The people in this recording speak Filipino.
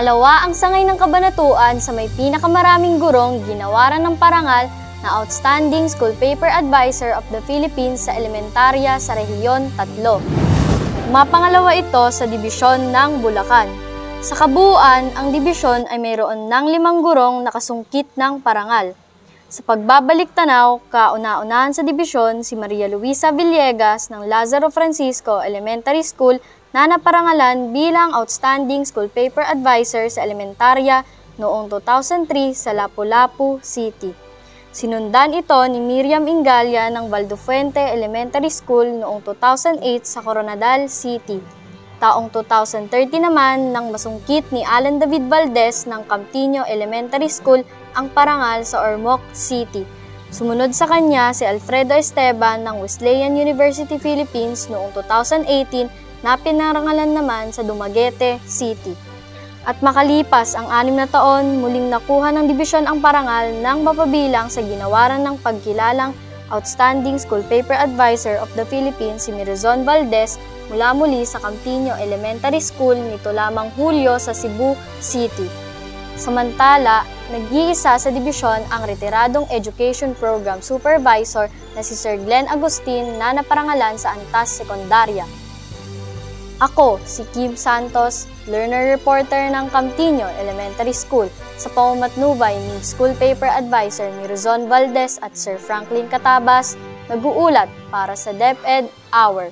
Pangalawa, ang sangay ng kabanatuan sa may pinakamaraming gurong ginawaran ng parangal na Outstanding School Paper Advisor of the Philippines sa elementarya sa Rehiyon 3. Mapangalawa ito sa dibisyon ng Bulacan. Sa kabuuan, ang dibisyon ay mayroon ng 5 gurong nakasungkit ng parangal. Sa pagbabalik tanaw, kauna-unahan sa dibisyon si Maria Luisa Villegas ng Lazaro Francisco Elementary School na naparangalan bilang Outstanding School Paper Advisor sa elementarya noong 2003 sa Lapu-Lapu City. Sinundan ito ni Miriam Ingalia ng Valdofuente Elementary School noong 2008 sa Coronadal City. Taong 2030 naman nang masungkit ni Alan David Valdez ng Campiño Elementary School ang parangal sa Ormoc City. Sumunod sa kanya si Alfredo Esteban ng Wesleyan University Philippines noong 2018 na pinarangalan naman sa Dumaguete City. At makalipas ang 6 na taon, muling nakuha ng dibisyon ang parangal ng mapabilang sa ginawaran ng pagkilalang Outstanding School Paper Advisor of the Philippines si Mirazon Valdez mula muli sa Campiño Elementary School nito lamang Hulyo sa Cebu City. Samantala, nag-iisa sa dibisyon ang retiradong Education Program Supervisor na si Sir Glenn Agustin na naparangalan sa Antas Sekundarya. Ako, si Kim Santos, Learner Reporter ng Campiño Elementary School, sa pamumumatnubay ni School Paper Advisor Mirazon Valdez at Sir Franklin Catabas, nag-uulat para sa DepEd Hour.